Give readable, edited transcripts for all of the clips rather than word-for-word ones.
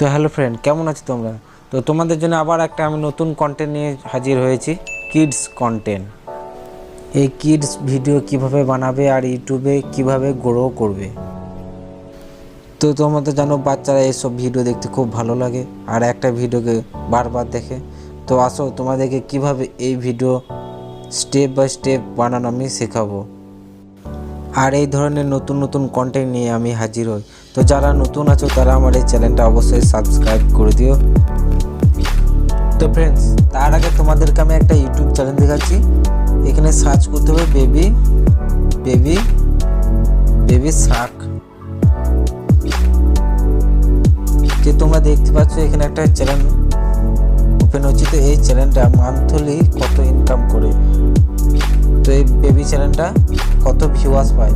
তো hello friend, কেমন আছো তোমরা? তো তোমাদের জন্য আবার একটা আমি নতুন কন্টেন্ট নিয়ে হাজির হয়েছি, কিডস কন্টেন্ট। এই কিডস ভিডিও কিভাবে বানাবে আর ইউটিউবে কিভাবে গ্রো করবে। তো তোমরা তো জানো বাচ্চারা এইসব ভিডিও দেখতে খুব ভালো লাগে আর একটা ভিডিওকে বারবার দেখে। তো আসো তোমাদেরকে কিভাবে এই ভিডিও স্টেপ বাই স্টেপ বানানো আমি শেখাবো। আর এই ধরনের নতুন নতুন কন্টেন্ট নিয়ে আমি হাজির হই। তো যারা নতুন আছো তারা আমার এই চ্যানেলটা অবশ্যই সাবস্ক্রাইব করে দিও। তো ফ্রেন্ডস, তার আগে তোমাদেরকে আমি একটা ইউটিউব চ্যানেল দেখাচ্ছি। এখানে সার্চ করতে হবে বেবি বেবি বেবি শার্ক। যে তোমরা দেখতে পাচ্ছ এখানে একটা চ্যানেল ওপেন হচ্ছে। তো এই চ্যানেলটা মান্থলি কত ইনকাম করে, তো এই বেবি চ্যানেলটা কত ভিউয়ার্স পায়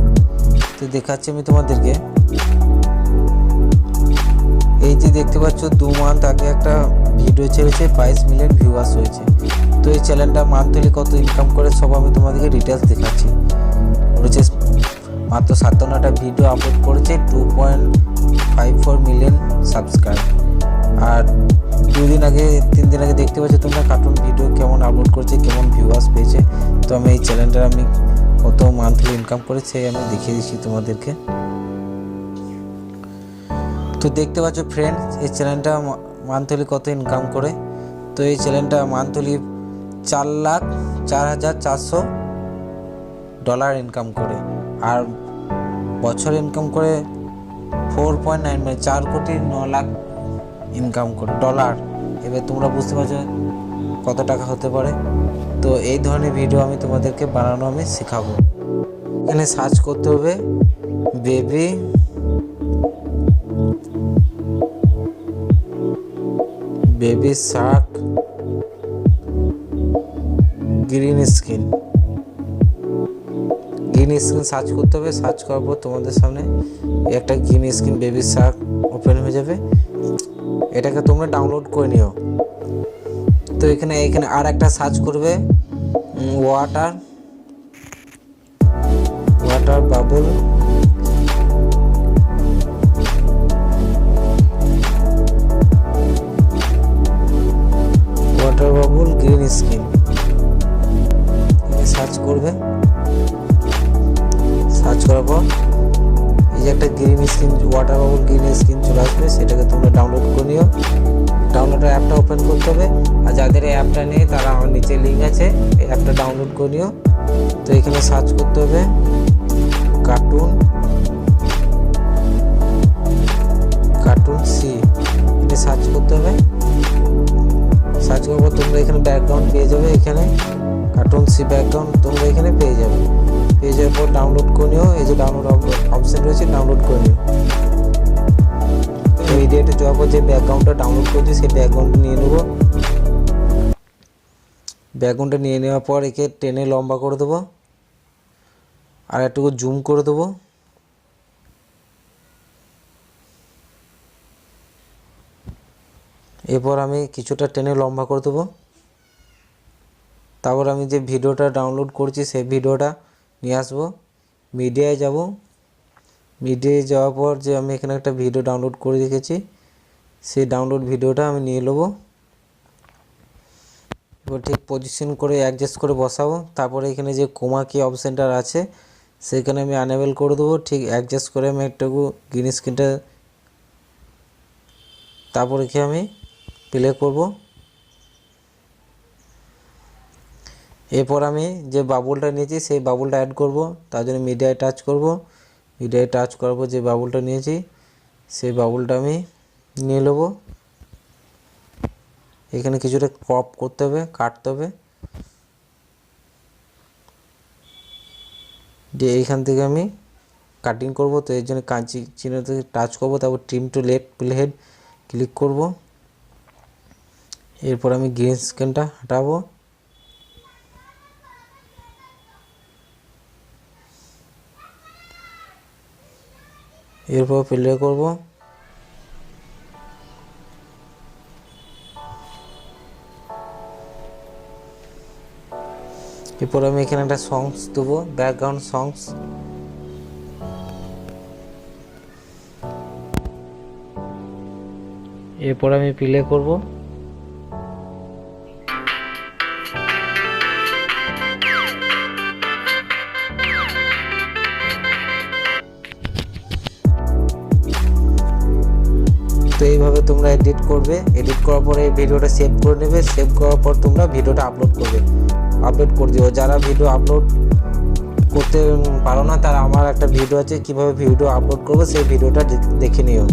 তো দেখাচ্ছি আমি তোমাদেরকে। এই যে দেখতে পাচ্ছ 2 মান্থ আগে একটা ভিডিও ছেড়েছে, 22 মিলিয়ন ভিউয়ার্স হয়েছে। তো এই চ্যানেলটা মান্থলি কত ইনকাম করে সব আমি তোমাদেরকে ডিটেলস দেখাচ্ছি। হচ্ছে মাত্র 57টা ভিডিও আপলোড করেছে, 2.54 মিলিয়ন সাবস্ক্রাইব। আর 3 দিন আগে দেখতে পাচ্ছ তোমরা কার্টুন ভিডিও কেমন আপলোড করেছে, কেমন ভিউয়ার্স পেয়েছে। তো আমি এই চ্যানেলটা আমি কত মান্থলি ইনকাম করেছে আমি দেখিয়ে দিচ্ছি তোমাদেরকে। তো দেখতে পাচ্ছ ফ্রেন্ডস, এই চ্যানেলটা মান্থলি কত ইনকাম করে। তো এই চ্যানেলটা মান্থলি $4,04,400 ইনকাম করে, আর বছর ইনকাম করে 4.9 মানে 4,09,00,000 ইনকাম করে ডলার। এবার তোমরা বুঝতে পারছো কত টাকা হতে পারে। তো এই ধরনের ভিডিও আমি তোমাদেরকে বানানো আমি শেখাবো। এখানে সার্চ করতে হবে baby baby Shark green screen search করতে হবে। সার্চ করার পর তোমাদের সামনে একটা green screen baby Shark open হয়ে যাবে। এটাকে তোমরা ডাউনলোড করে নিও। তো এখানে আর একটা সার্চ করবে water bubble green screen search করবে। সার্চ করার পর এই যে একটা green screen water bubble green screen চলে আসবে, সেটাকে তোমরা ডাউনলোড করে নিও। ডাউনলোডের অ্যাপটা ওপেন করতে হবে। আর যাদের এই অ্যাপটা নেই তারা আমার নিচে লিঙ্ক আছে, এই অ্যাপটা ডাউনলোড করে নিও। তো এখানে সার্চ করতে হবে কার্টুন সি, এটা সার্চ করতে হবে। সার্চ করার পর তোমরা এখানে ব্যাকগ্রাউন্ড পেয়ে যাবে। এখানে কার্টুন সি ব্যাকগ্রাউন্ড তোমরা এখানে পেয়ে যাবে। পেয়ে যাওয়ার পর ডাউনলোড করে নিও। এই যে ডাউনলোড অপশন রয়েছে, ডাউনলোড করে নিও। তো এই ডেটে যাওয়ার পর যে ব্যাকগ্রাউন্ডটা ডাউনলোড করেছি সেই ব্যাকগ্রাউন্ডটা নিয়ে নেব। ব্যাকগ্রাউন্ডটা নিয়ে নেওয়ার পর একে টেনে লম্বা করে দেবো আর একটু জুম করে দেবো। এরপর আমি কিছুটা টেনে লম্বা করে দেবো। তারপর আমি যে ভিডিওটা ডাউনলোড করছি সেই ভিডিওটা নিয়ে আসবো, মিডিয়ায় যাব। মিডিয়ায় যাওয়ার পর যে আমি এখানে একটা ভিডিও ডাউনলোড করে রেখেছি সেই ডাউনলোড ভিডিওটা আমি নিয়ে নেবো। এবার ঠিক পজিশন করে অ্যাডজাস্ট করে বসাবো। তারপরে এখানে যে কোমা কি অপশানটা আছে সেখানে আমি আনেবল করে দেবো। ঠিক অ্যাডজাস্ট করে আমি একটু গ্রিন স্ক্রিনটা, তারপরে কি আমি প্লে করব। এরপর আমি যে বাবুলটা নিয়েছি সেই বাবুলটা অ্যাড করব। তার জন্য মিডিয়ায় টাচ করব। মিডিয়ায় টাচ করব, যে বাবুলটা নিয়েছি সেই বাবুলটা আমি নিয়ে নেব। এখানে কিছুটা ক্রপ করতে হবে, কাটতে হবে। দিয়ে এইখান থেকে আমি কাটিং করব। তো এর জন্য কাঁচি চিহ্নতে টাচ করব, তারপর trim to left play head click করব। এরপর আমি গ্রিন স্ক্রিনটা হটাবো। এরপর প্লে করব। এরপর আমি এখানে একটা সংস দেবো, ব্যাকগ্রাউন্ড সংস। এরপর আমি প্লে করব। তো এইভাবে তোমরা এডিট করবে, এডিট করার পরে এই ভিডিওটা সেভ করে নেবে, সেভ করার পর তোমরা ভিডিওটা আপলোড করবে, আপলোড করে দিও। যারা ভিডিও আপলোড করতে পারো না তারা আমার একটা ভিডিও আছে কিভাবে ভিডিও আপলোড করবে, সেই ভিডিওটা দেখে নিও।